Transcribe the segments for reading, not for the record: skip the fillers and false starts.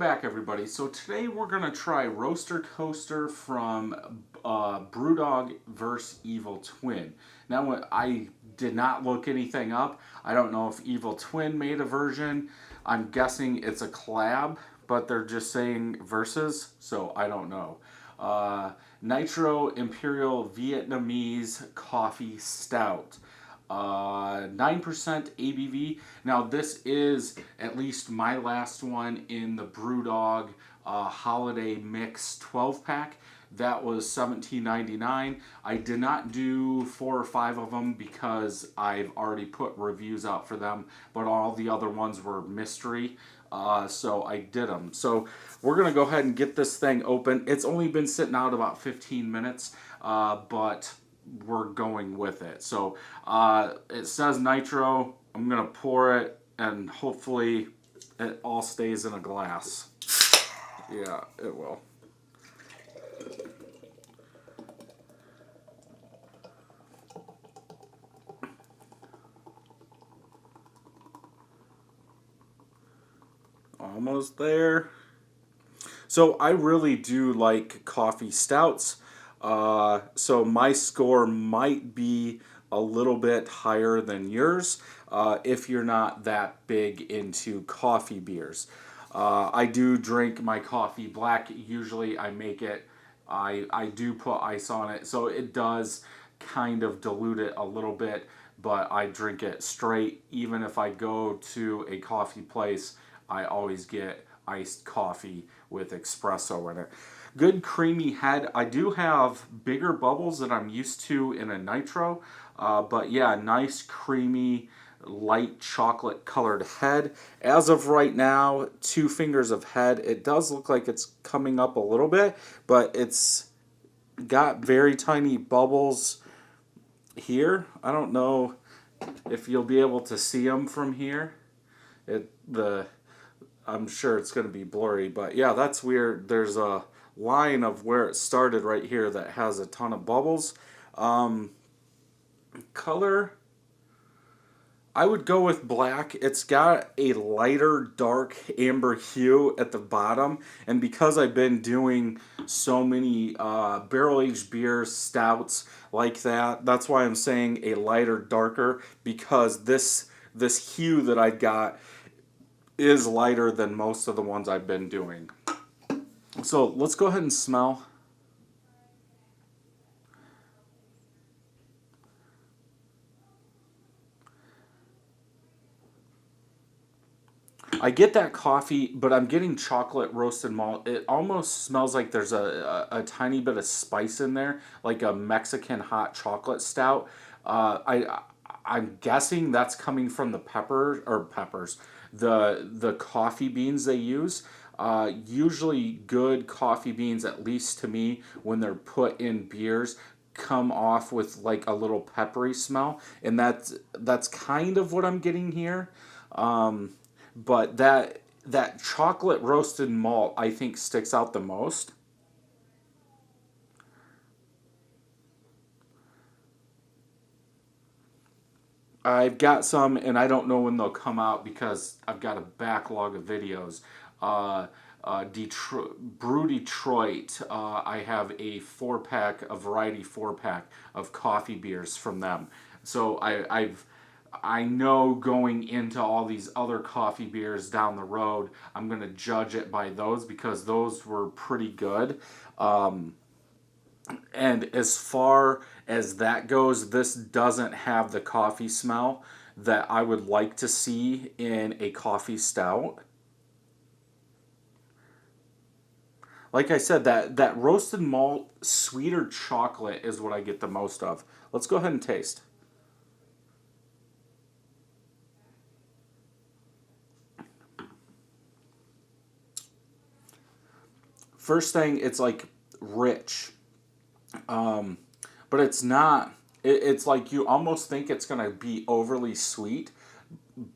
back, everybody. So today we're going to try Roaster Coaster from BrewDog vs. Evil Twin. Now, I did not look anything up. I don't know if Evil Twin made a version. I'm guessing it's a collab, but they're just saying versus, so I don't know. Nitro Imperial Vietnamese Coffee Stout. 9% ABV. Now this is at least my last one in the BrewDog Holiday Mix 12 pack. That was $17.99. I did not do 4 or 5 of them because I've already put reviews out for them, but all the other ones were mystery. So I did them. So we're going to go ahead and get this thing open. It's only been sitting out about 15 minutes, but we're going with it. So it says nitro. I'm going to pour it, and hopefully it all stays in a glass. Yeah, it will. Almost there. So I really do like coffee stouts. So my score might be a little bit higher than yours if you're not that big into coffee beers. I do drink my coffee black. Usually I make it, I do put ice on it, so it does kind of dilute it a little bit, but I drink it straight. Even if I go to a coffee place, I always get iced coffee with espresso in it. Good creamy head. I do have bigger bubbles than I'm used to in a nitro, but yeah, nice creamy light chocolate colored head. As of right now, 2 fingers of head. It does look like it's coming up a little bit, but it's got very tiny bubbles here. I don't know if you'll be able to see them from here. I'm sure it's going to be blurry, but yeah, that's weird. There's a line of where it started right here that has a ton of bubbles. Color, I would go with black. It's got a lighter dark amber hue at the bottom, and because I've been doing so many barrel-aged beers, stouts like that, that's why I'm saying a lighter darker, because this hue that I got is lighter than most of the ones I've been doing. So let's go ahead and smell. I get that coffee, but I'm getting chocolate roasted malt. It almost smells like there's a tiny bit of spice in there, like a Mexican hot chocolate stout. I'm guessing that's coming from the peppers, the coffee beans they use. Usually good coffee beans, at least to me, when they're put in beers, come off with like a little peppery smell, and that's kind of what I'm getting here. But that chocolate roasted malt, I think, sticks out the most. I've got some, and I don't know when they'll come out because I've got a backlog of videos. Brew Detroit, I have a 4-pack, a variety 4-pack of coffee beers from them. So I know going into all these other coffee beers down the road, I'm going to judge it by those because those were pretty good. And as far as that goes, this doesn't have the coffee smell that I would like to see in a coffee stout. Like I said, that roasted malt, sweeter chocolate is what I get the most of. Let's go ahead and taste. First thing, it's like rich. But it's not. It's like you almost think it's going to be overly sweet,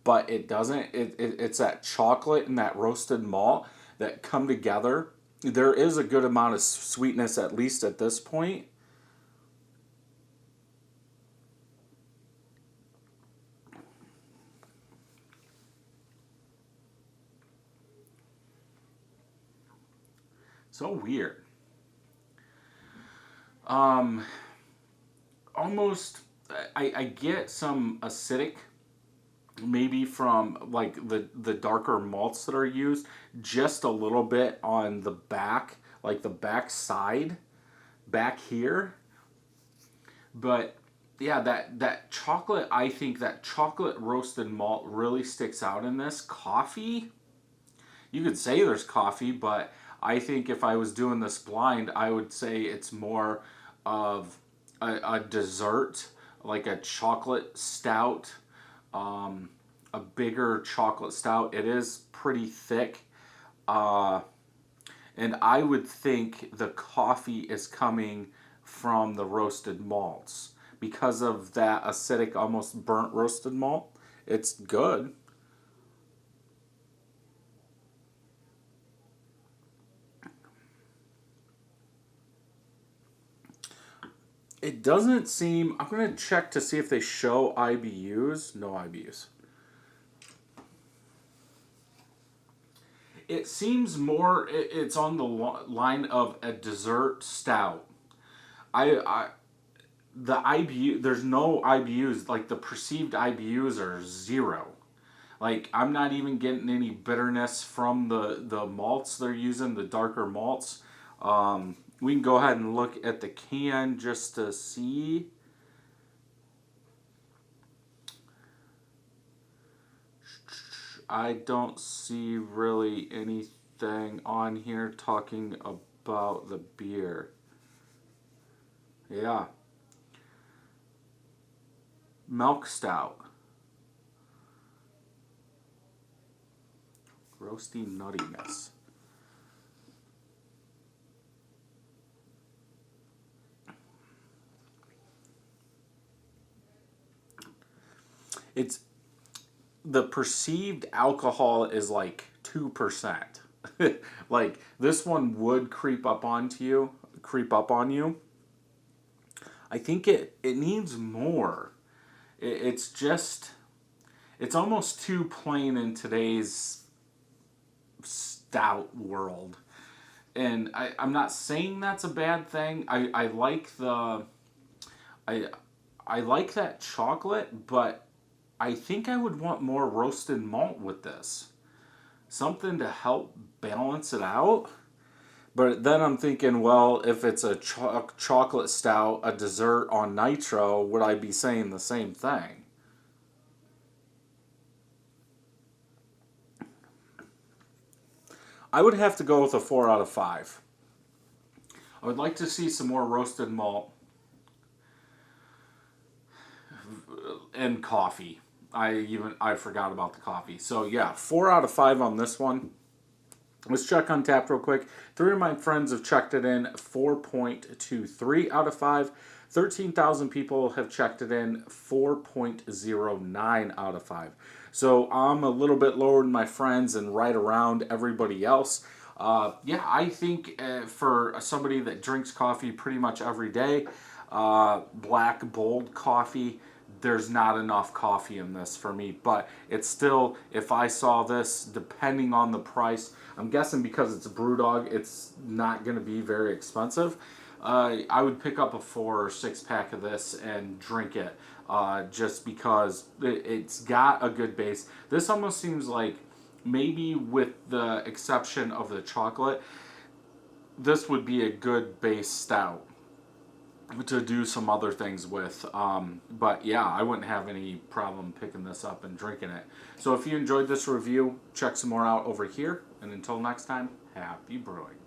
but it doesn't. It's that chocolate and that roasted malt that come together. There is a good amount of sweetness, at least at this point. So weird. Almost, I get some acidic, maybe from like the darker malts that are used, just a little bit on the back, like the back side, back here. But yeah, that chocolate, I think that chocolate roasted malt really sticks out in this. Coffee, you could say there's coffee, but I think if I was doing this blind, I would say it's more of a dessert, like a chocolate stout, a bigger chocolate stout. It is pretty thick. Uh, and I would think the coffee is coming from the roasted malts because of that acidic, almost burnt roasted malt. It's good. It doesn't seem. I'm going to check to see if they show IBUs. No IBUs. It seems more. It's on the line of a dessert stout. I the IBU. There's no IBUs. Like the perceived IBUs are zero. Like I'm not even getting any bitterness from the malts they're using, the darker malts. We can go ahead and look at the can just to see. I don't see really anything on here talking about the beer. Yeah. Milk stout. Roasty nuttiness. It's the perceived alcohol is like 2%. Like this one would creep up on you. I think it needs more. It's just it's almost too plain in today's stout world. And I'm not saying that's a bad thing. I like I I like that chocolate, but I think I would want more roasted malt with this. Something to help balance it out. But then I'm thinking, well, if it's a chocolate stout, a dessert on nitro, would I be saying the same thing? I would have to go with a 4 out of 5. I would like to see some more roasted malt and coffee. I forgot about the coffee. So yeah, 4 out of 5 on this one. Let's check Untapped real quick. 3 of my friends have checked it in 4.23 out of 5. 13,000 people have checked it in 4.09 out of 5. So I'm a little bit lower than my friends and right around everybody else. Yeah, I think for somebody that drinks coffee pretty much every day, black bold coffee, there's not enough coffee in this for me. But it's still, if I saw this, depending on the price, I'm guessing because it's a BrewDog, it's not going to be very expensive. I would pick up a 4 or 6 pack of this and drink it, just because it's got a good base. This almost seems like, maybe with the exception of the chocolate, this would be a good base stout to do some other things with. But yeah, I wouldn't have any problem picking this up and drinking it. So if you enjoyed this review, check some more out over here. And until next time, happy brewing.